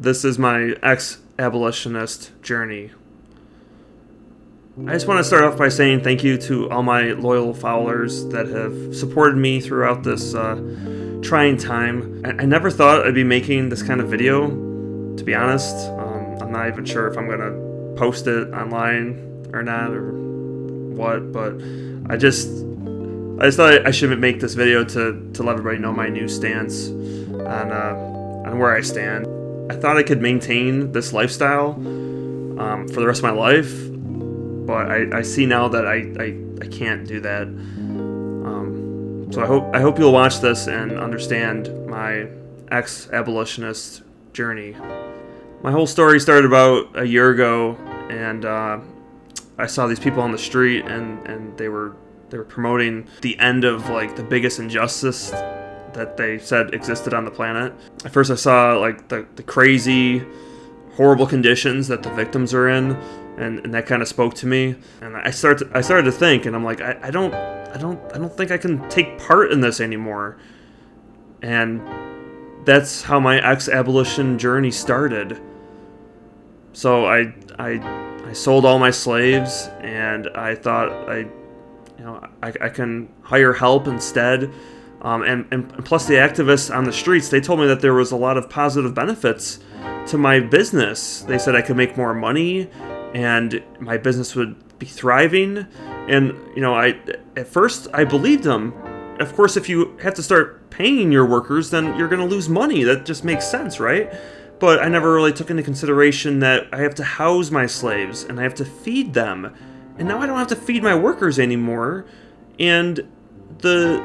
This is my ex-abolitionist journey. I just want to start off by saying thank you to all my loyal followers that have supported me throughout this trying time. I never thought I'd be making this kind of video, to be honest. I'm not even sure if I'm going to post it online or not or what, but I just thought I should make this video to let everybody know my new stance on where I stand. I thought I could maintain this lifestyle for the rest of my life, but I see now that I can't do that. So I hope you'll watch this and understand my ex-abolitionist journey. My whole story started about a year ago, and I saw these people on the street, and they were promoting the end of like the biggest injustice that they said existed on the planet. At first I saw like the crazy, horrible conditions that the victims are in, and that kind of spoke to me. And I started to think, and I'm like, I don't think I can take part in this anymore. And that's how my ex-abolition journey started. So I sold all my slaves, and I thought I can hire help instead. And plus the activists on the streets, they told me that there was a lot of positive benefits to my business. They said I could make more money and my business would be thriving. And, at first I believed them. Of course, if you have to start paying your workers, then you're going to lose money. That just makes sense, right? But I never really took into consideration that I have to house my slaves and I have to feed them. And now I don't have to feed my workers anymore. And the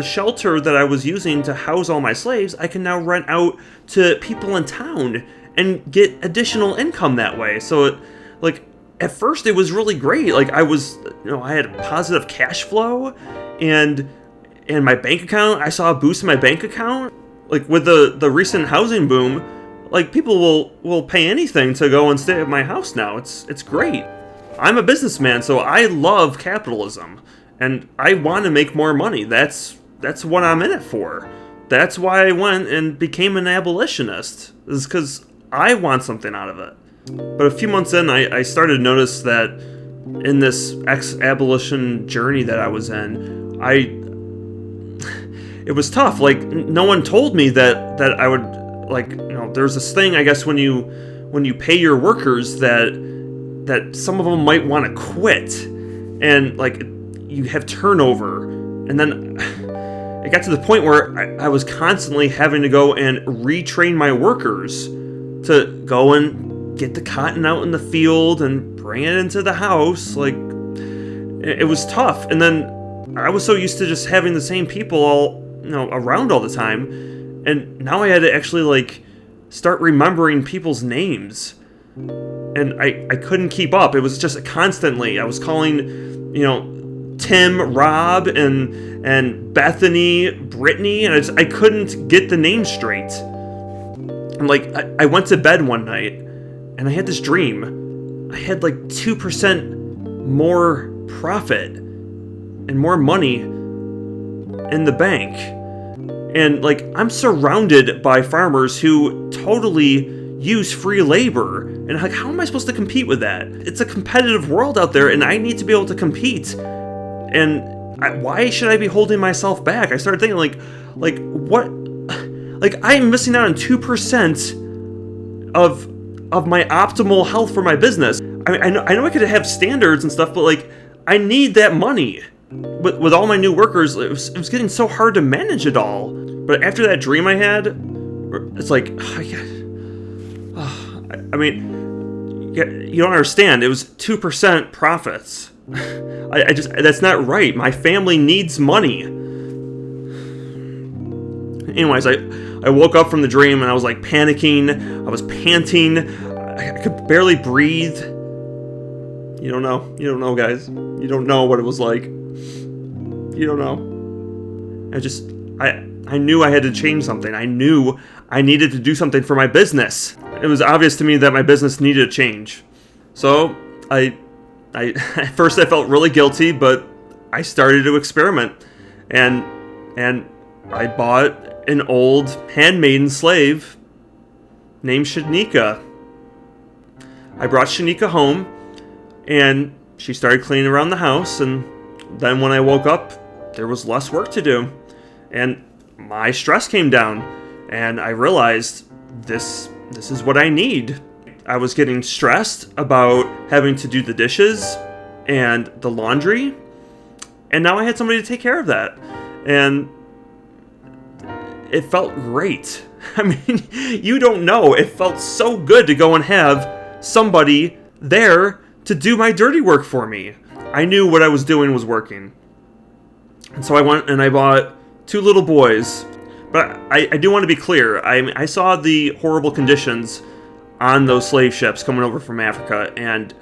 shelter that I was using to house all my slaves, I can now rent out to people in town and get additional income that way. So at first it was really great. Like I had positive cash flow, and my bank account, I saw a boost in my bank account. Like with the recent housing boom, like people will pay anything to go and stay at my house now. It's great. I'm a businessman, so I love capitalism. And I want to make more money. That's what I'm in it for. That's why I went and became an abolitionist. Is because I want something out of it. But a few months in, I started to notice that in this ex-abolition journey that I was in, it was tough. Like no one told me that I would there's this thing, I guess, when you pay your workers that some of them might want to quit, and you have turnover. And then it got to the point where I was constantly having to go and retrain my workers to go and get the cotton out in the field and bring it into the house. Like, it was tough. And then I was so used to just having the same people all, around all the time. And now I had to actually, start remembering people's names. And I couldn't keep up. It was just constantly, I was calling, Tim, Rob, and Bethany, Brittany, and I couldn't get the name straight. And I went to bed one night, and I had this dream. I had 2% more profit and more money in the bank. And I'm surrounded by farmers who totally use free labor. And how am I supposed to compete with that? It's a competitive world out there, and I need to be able to compete. And why should I be holding myself back? I started thinking, what? I'm missing out on 2% of my optimal health for my business. I know I could have standards and stuff, but I need that money. With all my new workers, it was getting so hard to manage it all. But after that dream I had, it's you don't understand. It was 2% profits. That's not right. My family needs money. Anyways, I woke up from the dream and I was panicking. I was panting. I could barely breathe. You don't know, guys. You don't know what it was like. You don't know. I knew I had to change something. I knew I needed to do something for my business. It was obvious to me that my business needed a change. So at first I felt really guilty, but I started to experiment, and I bought an old handmaiden slave named Shanika. I brought Shanika home, and she started cleaning around the house, and then when I woke up, there was less work to do, and my stress came down, and I realized this is what I need. I was getting stressed about having to do the dishes and the laundry, and now I had somebody to take care of that, and it felt great. I mean, you don't know. It felt so good to go and have somebody there to do my dirty work for me. I knew what I was doing was working. And so I went and I bought 2 little boys. But I do want to be clear. I saw the horrible conditions on those slave ships coming over from Africa, and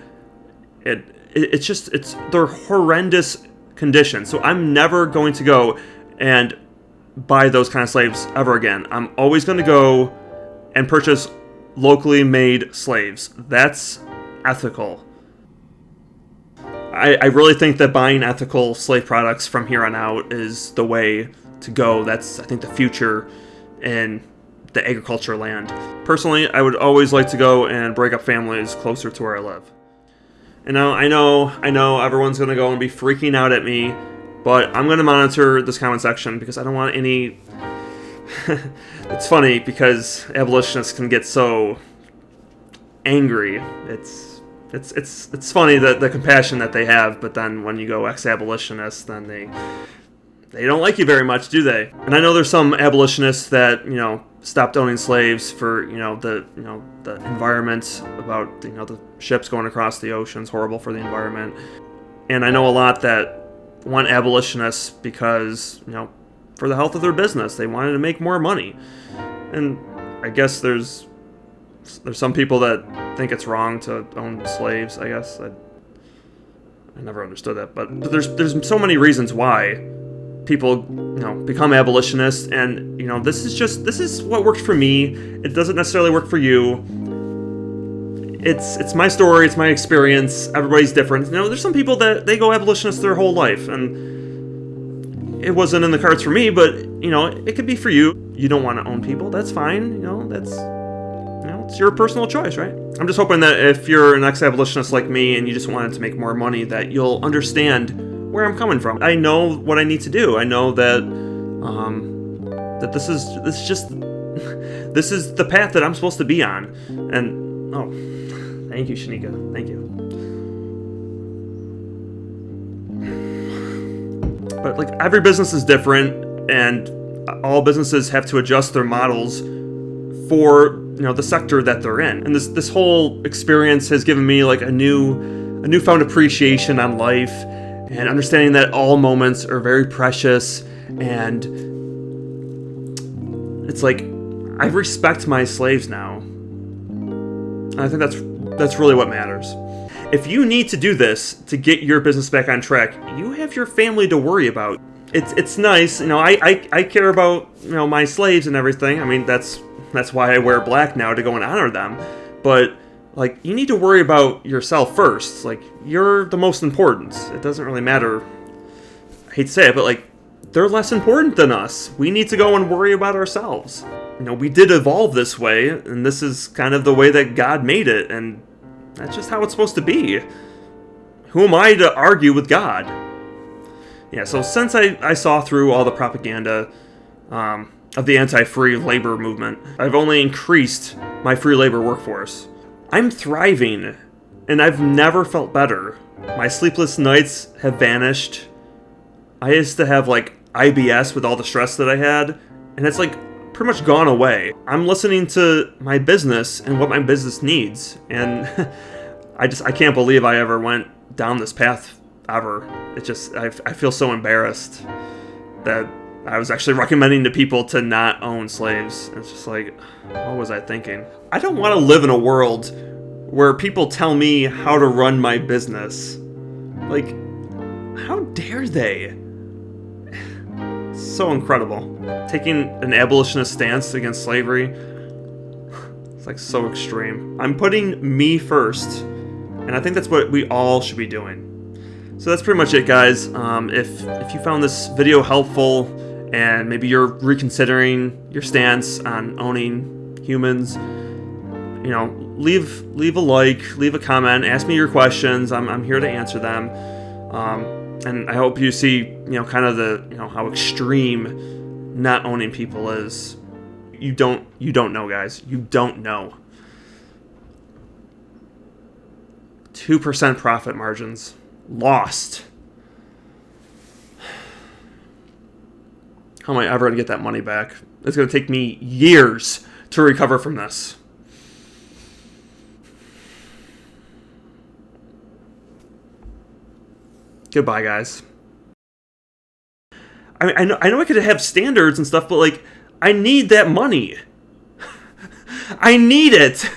they're horrendous conditions. So I'm never going to go and buy those kind of slaves ever again. I'm always going to go and purchase locally made slaves. That's ethical. I really think that buying ethical slave products from here on out is the way to go. That's, I think, the future in the agriculture land. Personally, I would always like to go and break up families closer to where I live. And now I know everyone's going to go and be freaking out at me, but I'm going to monitor this comment section because I don't want any... It's funny because abolitionists can get so angry. It's funny that the compassion that they have, but then when you go ex-abolitionist, then they don't like you very much, do they? And I know there's some abolitionists that, stopped owning slaves for, the environment, about, the ships going across the oceans, horrible for the environment. And I know a lot that want abolitionists because, for the health of their business, they wanted to make more money. And I guess there's some people that think it's wrong to own slaves, I guess. I never understood that, but there's so many reasons why people, become abolitionists, and, this is what worked for me. It doesn't necessarily work for you. It's my story, it's my experience. Everybody's different. There's some people that they go abolitionist their whole life, and it wasn't in the cards for me, but, it could be for you. You don't want to own people, that's fine. It's your personal choice, right? I'm just hoping that if you're an ex-abolitionist like me and you just wanted to make more money, that you'll understand where I'm coming from. I know what I need to do. I know that that this is the path that I'm supposed to be on. And thank you, Shanika. Thank you. But every business is different, and all businesses have to adjust their models for the sector that they're in. And this whole experience has given me a newfound appreciation on life, and understanding that all moments are very precious. And it's I respect my slaves now. And I think that's really what matters. If you need to do this to get your business back on track, you have your family to worry about. It's nice, I care about my slaves and everything. I mean, that's why I wear black now, to go and honor them. But you need to worry about yourself first. You're the most important. It doesn't really matter. I hate to say it, but they're less important than us. We need to go and worry about ourselves. We did evolve this way, and this is kind of the way that God made it, and that's just how it's supposed to be. Who am I to argue with God? Yeah, so since I saw through all the propaganda of the anti-free labor movement, I've only increased my free labor workforce. I'm thriving, and I've never felt better. My sleepless nights have vanished. I used to have IBS with all the stress that I had, and it's pretty much gone away. I'm listening to my business and what my business needs, and I can't believe I ever went down this path ever. I feel so embarrassed that I was actually recommending to people to not own slaves. It's just what was I thinking? I don't want to live in a world where people tell me how to run my business. How dare they? So incredible. Taking an abolitionist stance against slavery, it's so extreme. I'm putting me first, and I think that's what we all should be doing. So that's pretty much it, guys. If you found this video helpful, and maybe you're reconsidering your stance on owning humans, leave a like, leave a comment, ask me your questions. I'm here to answer them. And I hope you see, kind of how extreme not owning people is. You don't know, guys. You don't know. 2% profit margins lost. How am I ever going to get that money back? It's going to take me years to recover from this. Goodbye, guys. I know I could have standards and stuff, but I need that money. I need it.